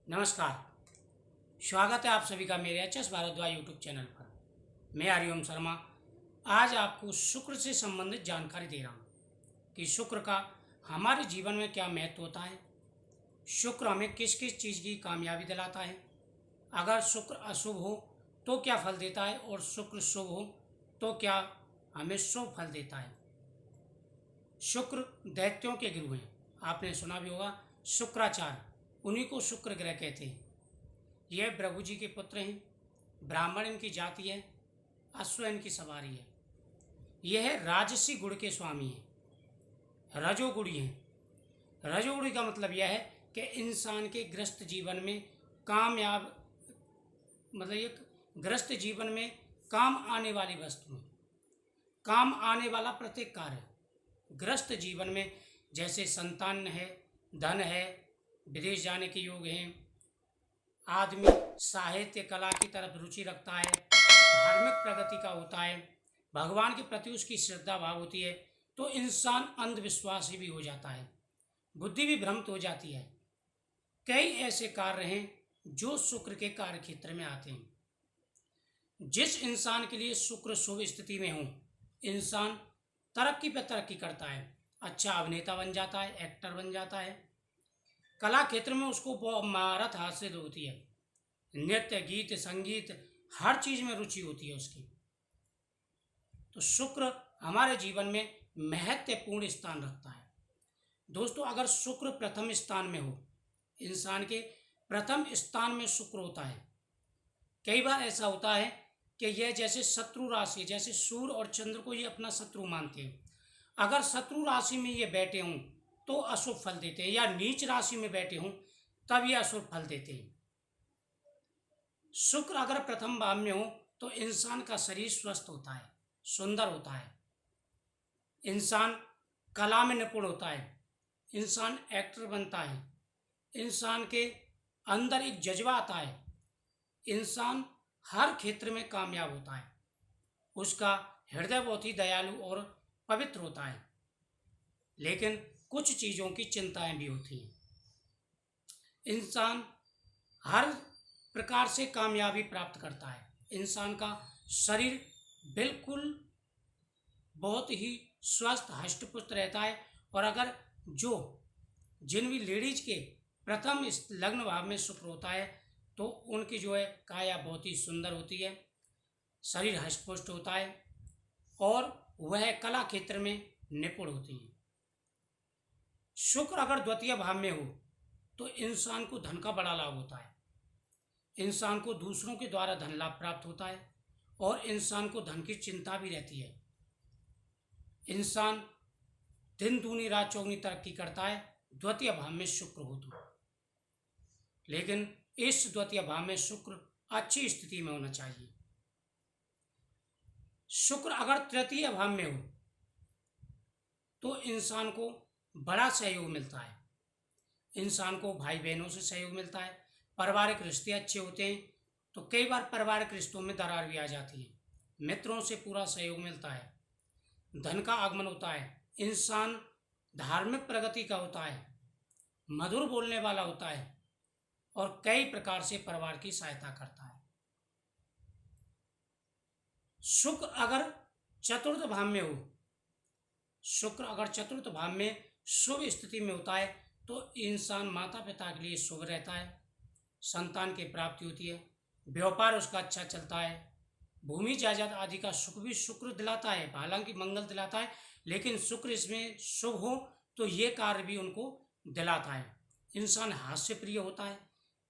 नमस्कार। स्वागत है आप सभी का मेरे एच.एस. भारद्वाज यूट्यूब चैनल पर। मैं हरिओम शर्मा आज आपको शुक्र से संबंधित जानकारी दे रहा हूँ कि शुक्र का हमारे जीवन में क्या महत्व होता है। शुक्र हमें किस किस चीज़ की कामयाबी दिलाता है। अगर शुक्र अशुभ हो तो क्या फल देता है और शुक्र शुभ हो तो क्या हमें शुभ फल देता है। शुक्र दैत्यों के गुरु हैं। आपने सुना भी होगा शुक्राचार्य, उन्हीं को शुक्र ग्रह कहते हैं। यह भृगु जी के पुत्र हैं। ब्राह्मण इनकी जाति है। अश्व इनकी सवारी है। यह राजसी गुण के स्वामी हैं, रजोगुणी हैं। रजोगुणी का मतलब यह है कि इंसान के ग्रस्त जीवन में कामयाब, मतलब एक ग्रस्त जीवन में काम आने वाली वस्तु है, काम आने वाला प्रत्येक कार्य ग्रस्त जीवन में, जैसे संतान है, धन है, विदेश जाने के योग हैं, आदमी साहित्य कला की तरफ रुचि रखता है, धार्मिक प्रगति का होता है, भगवान के प्रति उसकी श्रद्धा भाव होती है, तो इंसान अंधविश्वासी भी हो जाता है, बुद्धि भी भ्रमित हो जाती है। कई ऐसे कार्य हैं जो शुक्र के कार्य क्षेत्र में आते हैं। जिस इंसान के लिए शुक्र शुभ स्थिति में हो, इंसान तरक्की पर तरक्की करता है, अच्छा अभिनेता बन जाता है, एक्टर बन जाता है, कला क्षेत्र में उसको बहुत महारत हासिल होती है, नृत्य गीत संगीत हर चीज में रुचि होती है उसकी। तो शुक्र हमारे जीवन में महत्वपूर्ण स्थान रखता है। दोस्तों, अगर शुक्र प्रथम स्थान में हो, इंसान के प्रथम स्थान में शुक्र होता है, कई बार ऐसा होता है कि यह जैसे शत्रु राशि, जैसे सूर्य और चंद्र को ये अपना शत्रु मानते हैं। अगर शत्रु राशि में ये बैठे हों तो अशुभ फल देते हैं, या नीच राशि में बैठे हों तब ये अशुभ फल देते हैं। शुक्र अगर प्रथम भाव में हो तो इंसान का शरीर स्वस्थ होता है, सुंदर होता है, इंसान कला में निपुण होता है, इंसान एक्टर बनता है, इंसान के अंदर एक जज्बा आता है, इंसान हर क्षेत्र में कामयाब होता है, उसका हृदय बहुत ही दयालु और पवित्र होता है। लेकिन कुछ चीज़ों की चिंताएं भी होती हैं। इंसान हर प्रकार से कामयाबी प्राप्त करता है, इंसान का शरीर बिल्कुल बहुत ही स्वस्थ हष्टपुष्ट रहता है। और अगर जिन भी लेडीज के प्रथम इस लग्न भाव में शुक्र होता है तो उनकी जो है काया बहुत ही सुंदर होती है, शरीर हष्टपुष्ट होता है और वह कला क्षेत्र में निपुण होती हैं। शुक्र अगर द्वितीय भाव में हो तो इंसान को धन का बड़ा लाभ होता है, इंसान को दूसरों के द्वारा धन लाभ प्राप्त होता है और इंसान को धन की चिंता भी रहती है। इंसान दिन दूनी रात चौगुनी तरक्की करता है द्वितीय भाव में शुक्र हो तो। लेकिन इस द्वितीय भाव में शुक्र अच्छी स्थिति में होना चाहिए। शुक्र अगर तृतीय भाव में हो तो इंसान को बड़ा सहयोग मिलता है, इंसान को भाई बहनों से सहयोग मिलता है, पारिवारिक रिश्ते अच्छे होते हैं। तो कई बार पारिवारिक रिश्तों में दरार भी आ जाती है, मित्रों से पूरा सहयोग मिलता है, धन का आगमन होता है, इंसान धार्मिक प्रगति का होता है, मधुर बोलने वाला होता है और कई प्रकार से परिवार की सहायता करता है। शुक्र अगर चतुर्थ भाव में हो, शुक्र अगर चतुर्थ भाव में शुभ स्थिति में होता है तो इंसान माता पिता के लिए शुभ रहता है, संतान की प्राप्ति होती है, व्यापार उसका अच्छा चलता है, भूमि जायदाद आदि का सुख भी शुक्र दिलाता है, हालांकि मंगल दिलाता है, लेकिन शुक्र इसमें शुभ हो तो ये कार्य भी उनको दिलाता है। इंसान हास्य प्रिय होता है,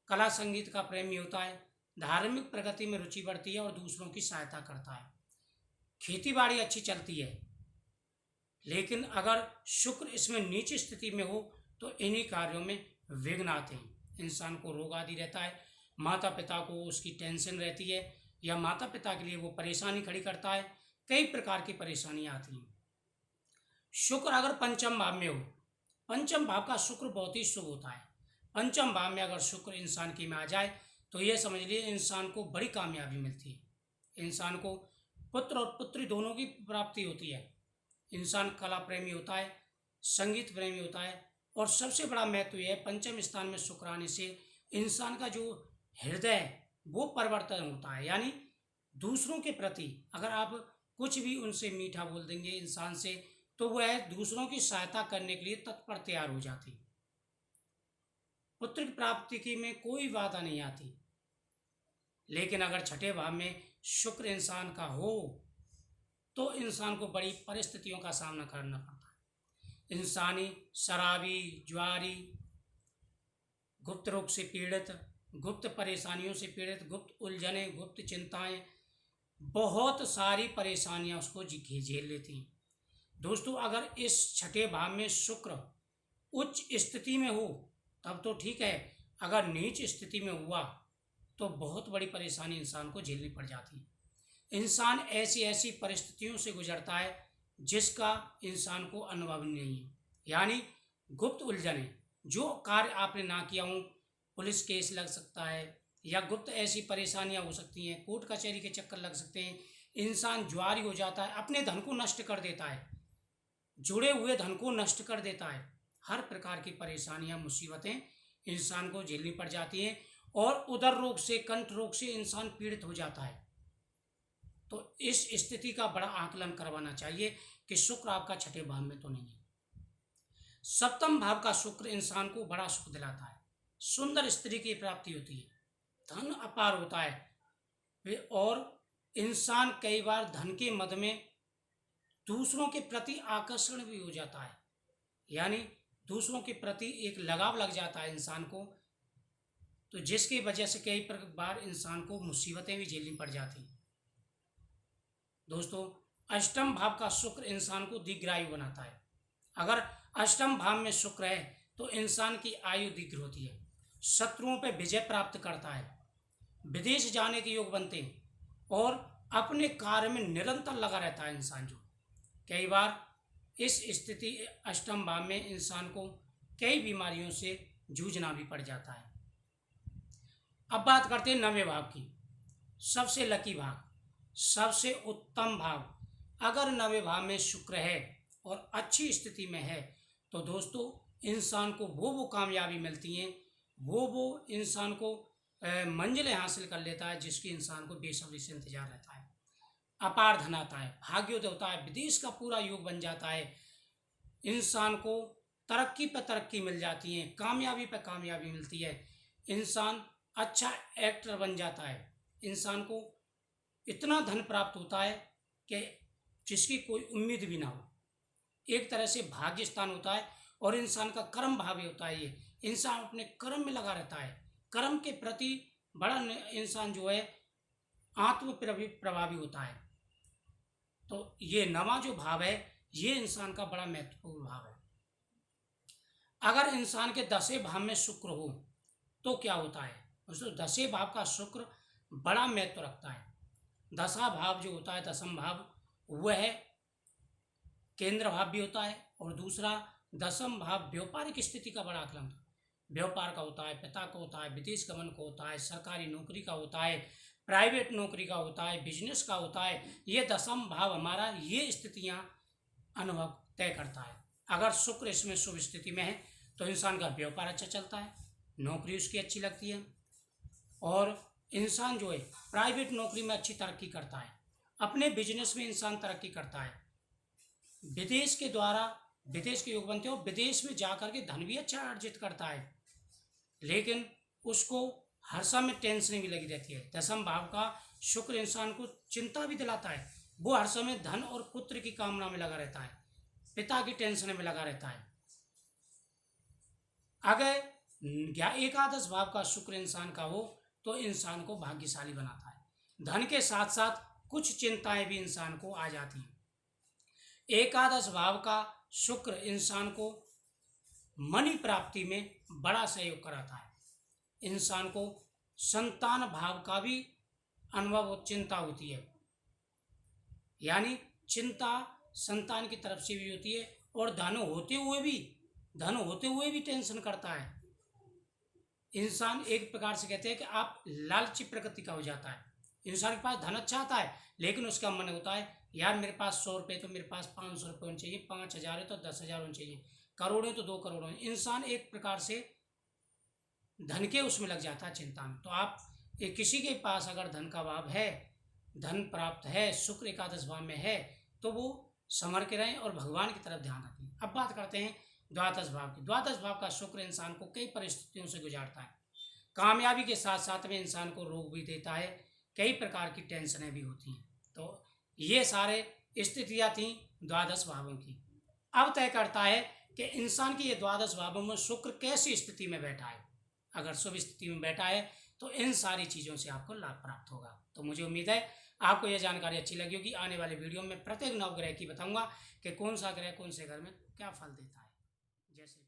कला संगीत का प्रेमी होता है, धार्मिक प्रगति में रुचि बढ़ती है और दूसरों की सहायता करता है, खेती बाड़ी अच्छी चलती है। लेकिन अगर शुक्र इसमें नीच स्थिति में हो तो इन्हीं कार्यों में विघ्न आते हैं, इंसान को रोग आदि रहता है, माता पिता को उसकी टेंशन रहती है या माता पिता के लिए वो परेशानी खड़ी करता है, कई प्रकार की परेशानियां आती हैं। शुक्र अगर पंचम भाव में हो, पंचम भाव का शुक्र बहुत ही शुभ होता है। पंचम भाव में अगर शुक्र इंसान की में आ जाए तो ये समझ लिए इंसान को बड़ी कामयाबी मिलती है, इंसान को पुत्र और पुत्री दोनों की प्राप्ति होती है, इंसान कला प्रेमी होता है, संगीत प्रेमी होता है और सबसे बड़ा महत्व यह है पंचम स्थान में शुक्र आने से इंसान का जो हृदय है वो परिवर्तन होता है। यानी दूसरों के प्रति अगर आप कुछ भी उनसे मीठा बोल देंगे इंसान से, तो वह दूसरों की सहायता करने के लिए तत्पर तैयार हो जाती है। पुत्र की प्राप्ति की में कोई बाधा नहीं आती। लेकिन अगर छठे भाव में शुक्र इंसान का हो तो इंसान को बड़ी परिस्थितियों का सामना करना पड़ता है। इंसानी शराबी, ज्वारी, गुप्त रोग से पीड़ित, गुप्त परेशानियों से पीड़ित, गुप्त उलझने, गुप्त चिंताएं, बहुत सारी परेशानियां उसको झेल लेती हैं। दोस्तों, अगर इस छठे भाव में शुक्र उच्च स्थिति में हो तब तो ठीक है, अगर नीच स्थिति में हुआ तो बहुत बड़ी परेशानी इंसान को झेलनी पड़ जाती है। इंसान ऐसी ऐसी परिस्थितियों से गुजरता है जिसका इंसान को अनुभव नहीं है। यानी गुप्त उलझने, जो कार्य आपने ना किया हो, पुलिस केस लग सकता है, या गुप्त ऐसी परेशानियां हो सकती हैं, कोर्ट कचहरी के चक्कर लग सकते हैं। इंसान ज्वारी हो जाता है, अपने धन को नष्ट कर देता है, जुड़े हुए धन को नष्ट कर देता है। हर प्रकार की परेशानियां, मुसीबतें इंसान को झेलनी पड़ जाती हैं। और उदर रोग से, कंठ रोग से इंसान पीड़ित हो जाता है। तो इस स्थिति का बड़ा आकलन करवाना चाहिए कि शुक्र आपका छठे भाव में तो नहीं है। सप्तम भाव का शुक्र इंसान को बड़ा सुख दिलाता है, सुंदर स्त्री की प्राप्ति होती है, धन अपार होता है, और इंसान कई बार धन के मद में दूसरों के प्रति आकर्षण भी हो जाता है। यानी दूसरों के प्रति एक लगाव लग जाता है इंसान को, तो जिसकी वजह से कई बार इंसान को मुसीबतें भी झेलनी पड़ जाती हैं। दोस्तों, अष्टम भाव का शुक्र इंसान को दीर्घायु बनाता है। अगर अष्टम भाव में शुक्र है तो इंसान की आयु दीर्घ होती है, शत्रुओं पर विजय प्राप्त करता है, विदेश जाने के योग बनते हैं, और अपने कार्य में निरंतर लगा रहता है इंसान। जो कई बार इस स्थिति अष्टम भाव में इंसान को कई बीमारियों से जूझना भी पड़ जाता है। अब बात करते हैं नवें भाव की। सबसे लकी भाव, सबसे उत्तम भाव। अगर नवें भाव में शुक्र है और अच्छी स्थिति में है तो दोस्तों इंसान को वो कामयाबी मिलती हैं, वो इंसान को मंजिलें हासिल कर लेता है जिसकी इंसान को बेसब्री से इंतजार रहता है। अपार धन आता है, भाग्योदय होता है, विदेश का पूरा योग बन जाता है, इंसान को तरक्की पर तरक्की मिल जाती है, कामयाबी पर कामयाबी मिलती है, इंसान अच्छा एक्टर बन जाता है, इंसान को इतना धन प्राप्त होता है कि जिसकी कोई उम्मीद भी ना हो। एक तरह से भाग्य स्थान होता है, और इंसान का कर्म भाव होता है। ये इंसान अपने कर्म में लगा रहता है, कर्म के प्रति बड़ा इंसान जो है आत्म प्रभावी होता है। तो ये नवा जो भाव है ये इंसान का बड़ा महत्वपूर्ण भाव है। अगर इंसान के दसवें भाव में शुक्र हो तो क्या होता है दोस्तों? दसवें भाव का शुक्र बड़ा महत्व रखता है। दसवां भाव जो होता है, दसम भाव, वह केंद्र भाव भी होता है, और दूसरा दसम भाव व्यापारिक स्थिति का बड़ा आकलन, व्यापार का होता है, पिता का होता है, विदेश गमन का होता है, सरकारी नौकरी का होता है, प्राइवेट नौकरी का होता है, बिजनेस का होता है। ये दसम भाव हमारा ये स्थितियां अनुभव तय करता है। अगर शुक्र इसमें शुभ स्थिति में है तो इंसान का व्यापार अच्छा चलता है, नौकरी उसकी अच्छी लगती है, और इंसान जो है प्राइवेट नौकरी में अच्छी तरक्की करता है, अपने बिजनेस में इंसान तरक्की करता है, विदेश के द्वारा विदेश के योग बनते हो, विदेश में जाकर के धन भी अच्छा अर्जित करता है, लेकिन उसको हर समय टेंशन भी लगी रहती है। दसम भाव का शुक्र इंसान को चिंता भी दिलाता है, वो हर समय धन और पुत्र की कामना में लगा रहता है, पिता की टेंशन में लगा रहता है। अगर एकादश भाव का शुक्र इंसान का हो तो इंसान को भाग्यशाली बनाता है, धन के साथ साथ कुछ चिंताएं भी इंसान को आ जाती हैं। एकादश भाव का शुक्र इंसान को मणि प्राप्ति में बड़ा सहयोग कराता है, इंसान को संतान भाव का भी अनुभव और चिंता होती है, यानी चिंता संतान की तरफ से भी होती है, और धन होते हुए भी टेंशन करता है। इंसान एक प्रकार से कहते हैं कि आप लालची प्रकृति का हो जाता है। इंसान के पास धन अच्छा आता है, लेकिन उसका मन होता है यार मेरे पास 100 रुपये तो मेरे पास 500 रुपये होने चाहिए, 5,000 है तो 10,000 होने चाहिए, करोड़ है तो 2 करोड़ होने। इंसान एक प्रकार से धन के उसमें लग जाता है चिंता में। तो आप किसी के पास अगर धन का भाव है, धन प्राप्त है, शुक्र एकादश भाव में है, तो वो संभर के रहें और भगवान की तरफ ध्यान रखें। अब बात करते हैं द्वादश भाव की। द्वादश भाव का शुक्र इंसान को कई परिस्थितियों से गुजारता है। कामयाबी के साथ साथ में इंसान को रोग भी देता है, कई प्रकार की टेंशनें भी होती हैं। तो ये सारे स्थितियाँ थीं द्वादश भावों की। अब तय करता है कि इंसान की ये द्वादश भावों में शुक्र कैसी स्थिति में बैठा है। अगर शुभ स्थिति में बैठा है तो इन सारी चीज़ों से आपको लाभ प्राप्त होगा। तो मुझे उम्मीद है आपको यह जानकारी अच्छी लगी होगी। आने वाले वीडियो में प्रत्येक नवग्रह की बताऊंगा कि कौन सा ग्रह कौन से घर में क्या फल देता है। जैसे